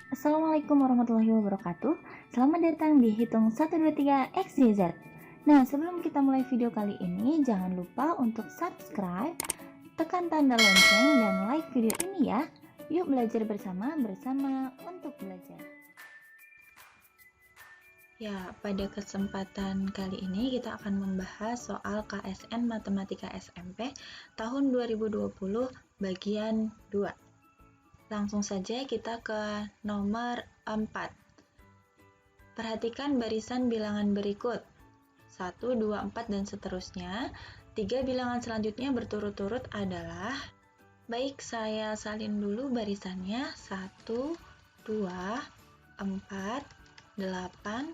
Assalamualaikum warahmatullahi wabarakatuh. Selamat datang di Hitung 123 XYZ. Nah, sebelum kita mulai video kali ini, jangan lupa untuk subscribe, tekan tanda lonceng, dan like video ini ya. Yuk belajar bersama untuk belajar. Ya, pada kesempatan kali ini kita akan membahas soal KSN Matematika SMP tahun 2020 bagian 2. Langsung saja kita ke nomor 4. Perhatikan barisan bilangan berikut. 1, 2, 4, dan seterusnya. 3 bilangan selanjutnya berturut-turut adalah, baik saya salin dulu barisannya, 1, 2, 4, 8,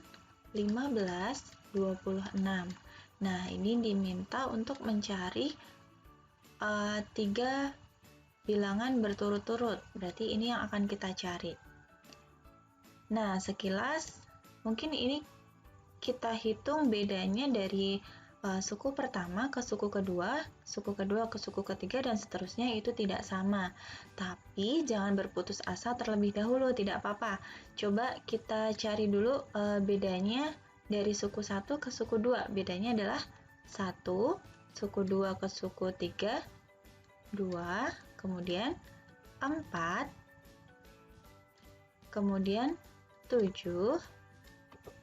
15, 26. Nah, ini diminta untuk mencari 3 bilangan berturut-turut. Berarti ini yang akan kita cari. Nah, sekilas mungkin ini kita hitung bedanya dari suku pertama ke suku kedua ke suku ketiga, dan seterusnya itu tidak sama. Tapi jangan berputus asa terlebih dahulu, tidak apa-apa. Coba kita cari dulu bedanya dari suku 1 ke suku 2. Bedanya adalah 1, suku 2 ke suku 3, 2, kemudian 4, kemudian 7,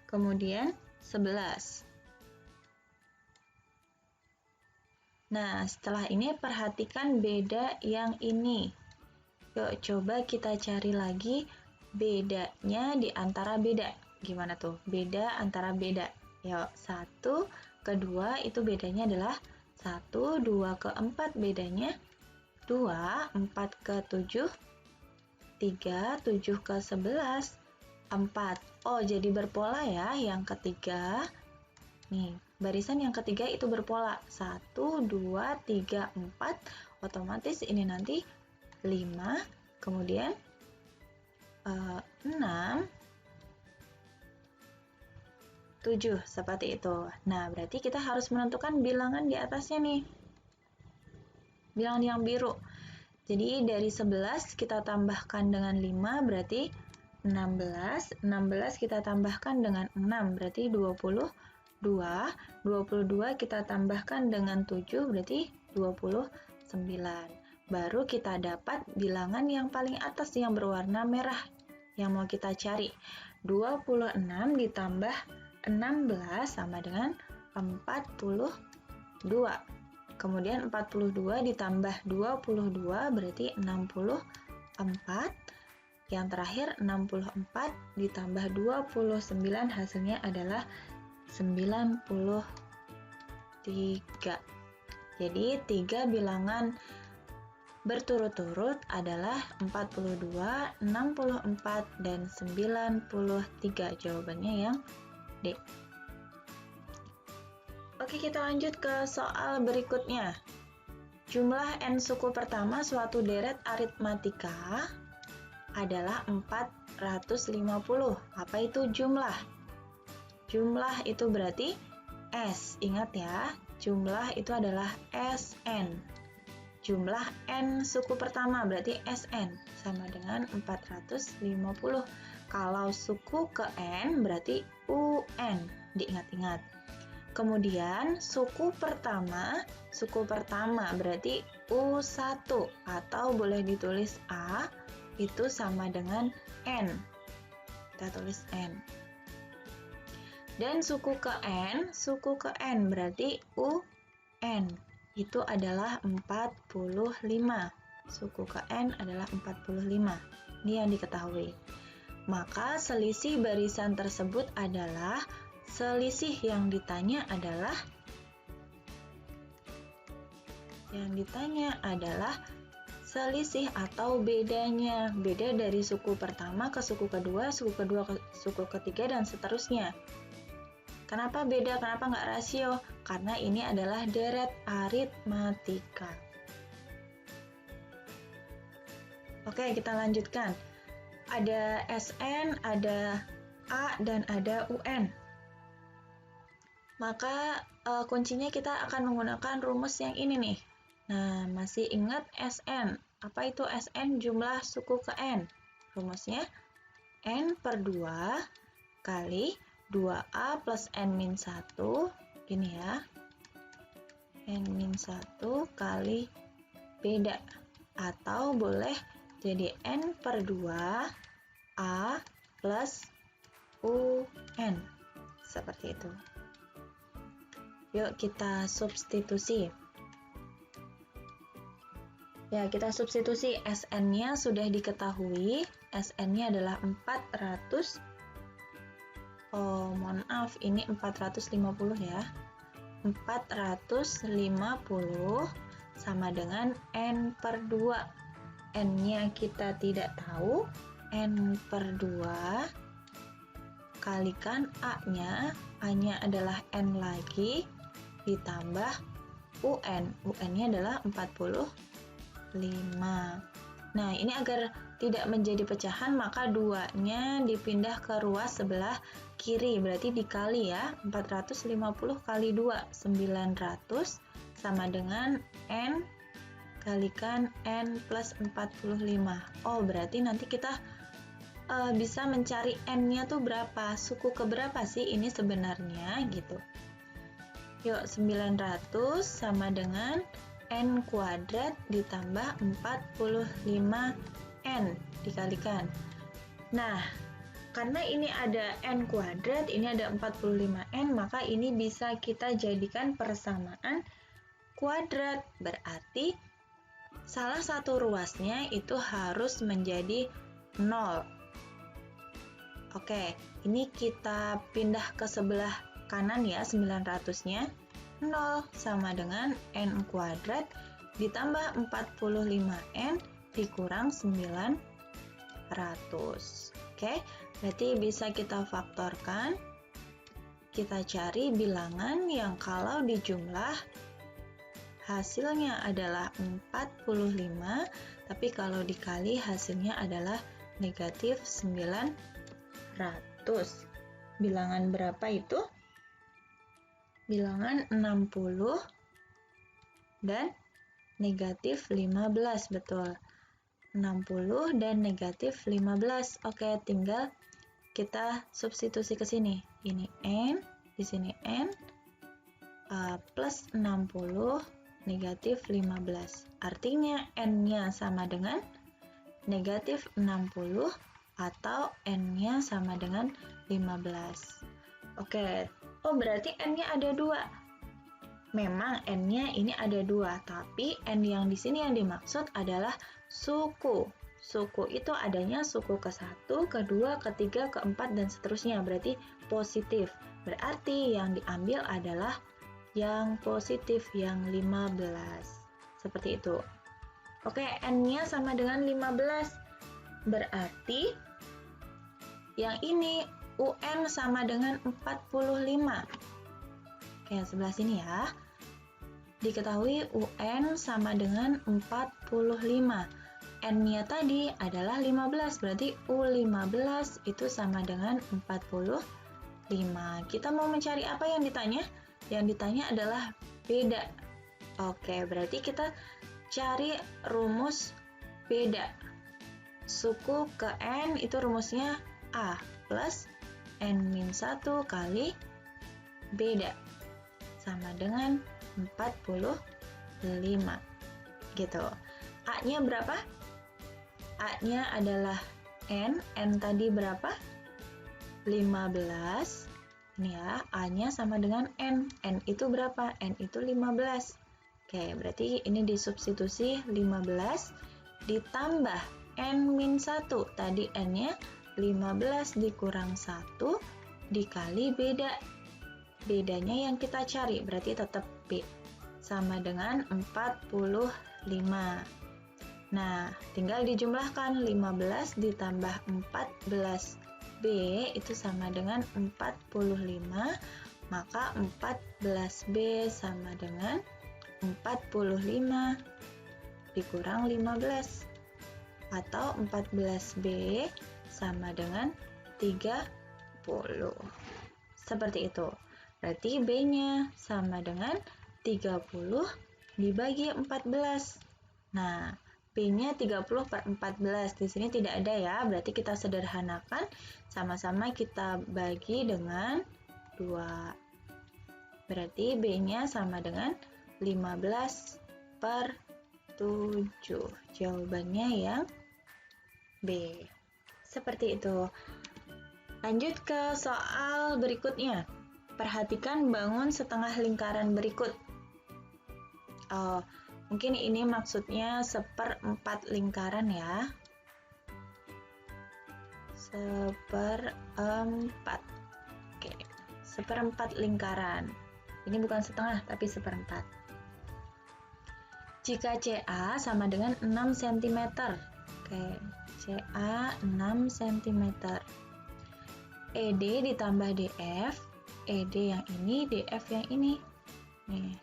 kemudian 11. Nah, setelah ini perhatikan beda yang ini. Yuk, coba kita cari lagi bedanya di antara beda. Gimana tuh? Beda antara beda. Yuk, 1 ke 2 itu bedanya adalah 1, 2 ke 4 bedanya 2, 4 ke 7, 3, 7 ke 11, 4. Oh, jadi berpola ya yang ketiga. Nih, barisan yang ketiga itu berpola. 1, 2, 3, 4. Otomatis ini nanti 5, kemudian 6, 7, seperti itu. Nah, berarti kita harus menentukan bilangan di atasnya nih. Bilangan yang biru. Jadi dari 11 kita tambahkan dengan 5 berarti 16. 16 kita tambahkan dengan 6 berarti 22. 22 kita tambahkan dengan 7 berarti 29. Baru kita dapat bilangan yang paling atas yang berwarna merah yang mau kita cari. 26 ditambah 16 sama dengan 42. Kemudian 42 ditambah 22 berarti 64. Yang terakhir 64 ditambah 29 hasilnya adalah 93. Jadi 3 bilangan berturut-turut adalah 42, 64, dan 93. Jawabannya yang D. Oke, kita lanjut ke soal berikutnya. Jumlah n suku pertama suatu deret aritmatika adalah 450. Apa itu jumlah? Jumlah itu berarti S. Ingat ya, jumlah itu adalah Sn. Jumlah n suku pertama berarti Sn sama dengan 450. Kalau suku ke n berarti Un. Diingat-ingat. Kemudian suku pertama berarti U1 atau boleh ditulis A, itu sama dengan N. Kita tulis N. Dan suku ke N berarti UN. Itu adalah 45. Suku ke N adalah 45. Ini yang diketahui. Maka selisih barisan tersebut adalah selisih yang ditanya adalah selisih atau bedanya. Beda dari suku pertama ke suku kedua ke suku ketiga, dan seterusnya. Kenapa beda? Kenapa nggak rasio? Karena ini adalah deret aritmatika. Oke, kita lanjutkan. Ada SN, ada A, dan ada UN. Maka kuncinya kita akan menggunakan rumus yang ini nih. Nah, masih ingat SN. Apa itu SN? Jumlah suku ke N. Rumusnya N per 2 kali 2A plus N-1, gini ya, N-1 kali beda, atau boleh jadi N per 2 A plus UN, seperti itu. Yuk kita substitusi. Ya, kita substitusi. SN-nya sudah diketahui, SN-nya adalah 400, mohon maaf, ini 450 ya. 450 sama dengan N per 2. N-nya kita tidak tahu, N per 2 kalikan A-nya, A-nya adalah N lagi, ditambah UN, UN-nya adalah 45. Nah, ini agar tidak menjadi pecahan, maka 2-nya dipindah ke ruas sebelah kiri, berarti dikali ya, 450 kali 2, 900, sama dengan N kalikan N plus 45. Oh, berarti nanti kita bisa mencari N-nya tuh berapa, suku keberapa sih ini sebenarnya, gitu. Yuk, 900 sama dengan N kuadrat ditambah 45N dikalikan. Nah, karena ini ada N kuadrat, ini ada 45N, maka ini bisa kita jadikan persamaan kuadrat. Berarti salah satu ruasnya itu harus menjadi 0. Oke, ini kita pindah ke sebelah kanan ya, 900-nya. 0 sama dengan N kuadrat ditambah 45N dikurang 900. Oke, berarti bisa kita faktorkan. Kita cari bilangan yang kalau dijumlah hasilnya adalah 45, tapi kalau dikali hasilnya adalah negatif 900. Bilangan berapa itu? Bilangan 60 dan negatif 15, betul. 60 dan negatif 15. Oke, tinggal kita substitusi ke sini. Ini N, di sini N, plus 60, negatif 15. Artinya N-nya sama dengan negatif 60 atau N-nya sama dengan 15. Oke, oh berarti N-nya ada 2. Memang N-nya ini ada 2, tapi N yang di sini yang dimaksud adalah suku. Suku itu adanya suku ke-1, ke-2, ke-3, ke-4, dan seterusnya, berarti positif. Berarti yang diambil adalah yang positif, yang 15. Seperti itu. Oke, N-nya sama dengan 15. Berarti yang ini UN sama dengan 45. Oke, sebelah sini ya. Diketahui UN sama dengan 45. N-nya tadi adalah 15, berarti U15 itu sama dengan 45. Kita mau mencari apa yang ditanya? Yang ditanya adalah beda. Oke, berarti kita cari rumus beda. Suku ke N itu rumusnya A plus N-1 kali beda sama dengan 45 gitu. A-nya berapa? A-nya adalah N tadi berapa? 15. Ini ya, A-nya sama dengan N itu berapa? N itu 15. Oke, berarti ini disubstitusi 15 ditambah N-1. Tadi N-nya 15 dikurang 1 dikali beda. Bedanya yang kita cari, berarti tetap B. Sama dengan 45. Nah, tinggal dijumlahkan 15 ditambah 14B itu sama dengan 45. Maka 14B sama dengan 45 dikurang 15. Atau 14B sama dengan 30. Seperti itu. Berarti B-nya sama dengan 30 dibagi 14. Nah, B B-nya 30/14. Di sini tidak ada ya, berarti kita sederhanakan. Sama-sama kita bagi dengan 2. Berarti B-nya sama dengan 15/7. Jawabannya yang B. Seperti itu. Lanjut ke soal berikutnya. Perhatikan bangun setengah lingkaran berikut. Oh, mungkin ini maksudnya 1/4 lingkaran ya. 1/4. Oke, 1/4 lingkaran. Ini bukan setengah, tapi 1/4. Jika CA sama dengan 6 cm. Oke, CA 6 cm. ED ditambah DF, ED yang ini, DF yang ini. Nih,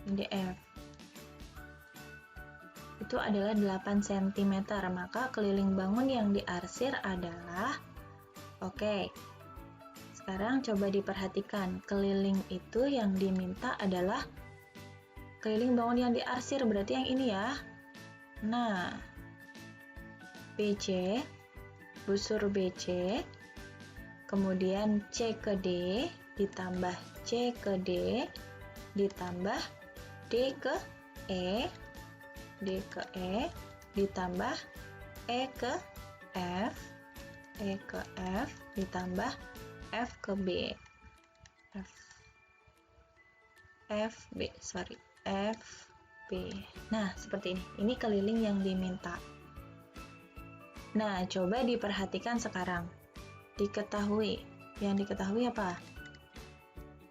ini DF. Itu adalah 8 cm, maka keliling bangun yang diarsir adalah, oke, sekarang coba diperhatikan, keliling itu yang diminta adalah keliling bangun yang diarsir, berarti yang ini ya. Nah, BC, busur BC, kemudian C ke D, ditambah C ke D, ditambah D ke E, D ke E, ditambah E ke F, E ke F, ditambah F ke B, F B. Nah, seperti ini. Ini keliling yang diminta. Nah, coba diperhatikan sekarang. Yang diketahui apa?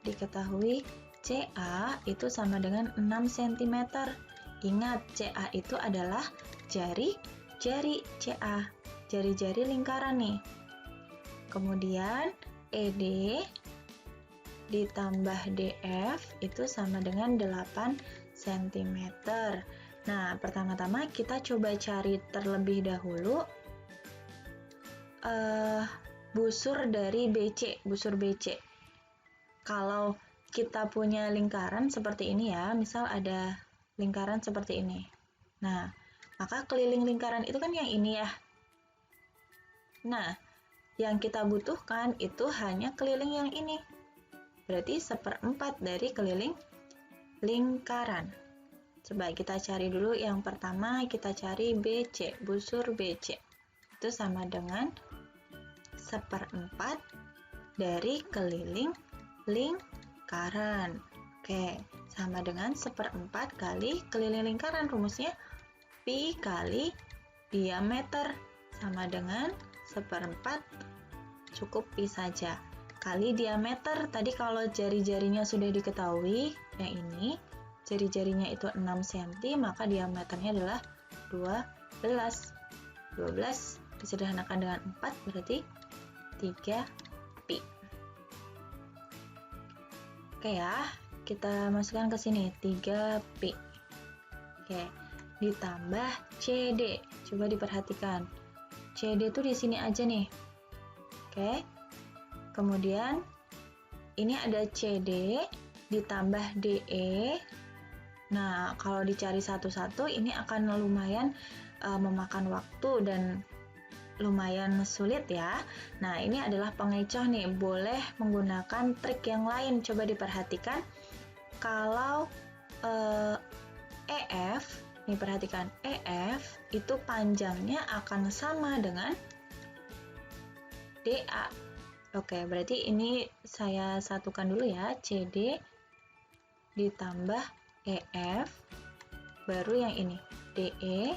Diketahui CA itu sama dengan 6 cm. Ingat, CA itu adalah jari-jari CA, jari-jari lingkaran nih. Kemudian ED ditambah DF itu sama dengan 8 cm. Nah, pertama-tama kita coba cari terlebih dahulu busur dari BC, busur BC. Kalau kita punya lingkaran seperti ini ya, misal ada lingkaran seperti ini. Nah, maka keliling lingkaran itu kan yang ini ya. Nah, yang kita butuhkan itu hanya keliling yang ini. Berarti 1/4 dari keliling lingkaran. Coba kita cari dulu yang pertama, kita cari BC, busur BC. Itu sama dengan 1/4 dari keliling lingkaran. Oke, sama dengan 1/4 kali keliling lingkaran. Rumusnya pi kali diameter sama dengan 1/4, cukup pi saja, kali diameter. Tadi kalau jari-jarinya sudah diketahui, yang ini jari-jarinya itu 6 cm, maka diameternya adalah 12 disederhanakan dengan 4, berarti 3 pi. Oke ya, kita masukkan ke sini 3 pi. Oke, ditambah CD. Coba diperhatikan, CD itu di sini aja nih. Oke, kemudian ini ada CD ditambah DE. Nah, kalau dicari satu-satu ini akan lumayan memakan waktu dan lumayan sulit ya. Nah, ini adalah pengecoh nih, boleh menggunakan trik yang lain. Coba diperhatikan, kalau EF, nih perhatikan, EF itu panjangnya akan sama dengan DA. Oke, berarti ini saya satukan dulu ya, CD ditambah EF, baru yang ini, DE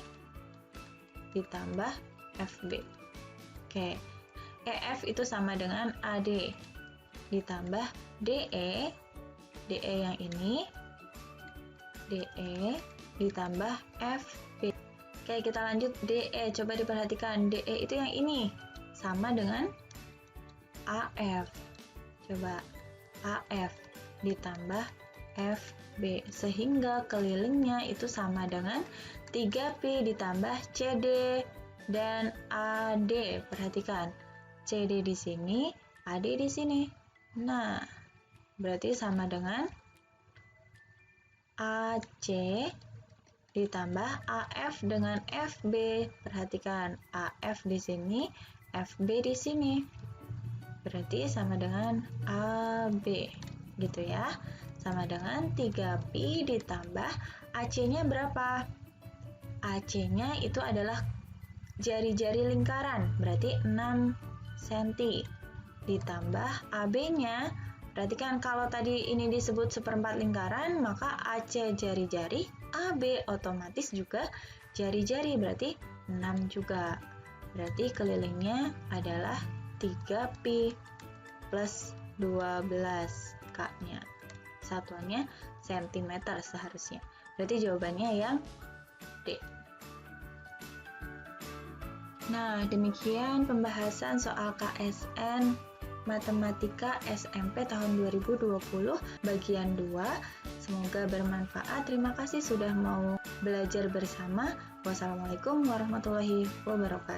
ditambah FB. Oke, EF itu sama dengan AD ditambah DE, DE yang ini, DE ditambah FB. Oke, kita lanjut DE. Coba diperhatikan, DE itu yang ini sama dengan AF. Coba AF ditambah FB, sehingga kelilingnya itu sama dengan 3pi ditambah CD dan AD. Perhatikan, CD di sini, AD di sini. Nah, berarti sama dengan AC ditambah AF dengan FB. Perhatikan, AF di sini, FB di sini. Berarti sama dengan AB, gitu ya. Sama dengan 3pi ditambah AC-nya berapa? AC-nya itu adalah jari-jari lingkaran, berarti 6 cm. Ditambah AB-nya, perhatikan kalau tadi ini disebut seperempat lingkaran, maka AC jari-jari, AB otomatis juga jari-jari, berarti 6 juga. Berarti kelilingnya adalah 3pi plus 12 K-nya. Satuannya cm seharusnya. Berarti jawabannya yang D. Nah, demikian pembahasan soal KSN Matematika SMP tahun 2020 bagian 2. Semoga bermanfaat. Terima kasih sudah mau belajar bersama. Wassalamualaikum warahmatullahi wabarakatuh.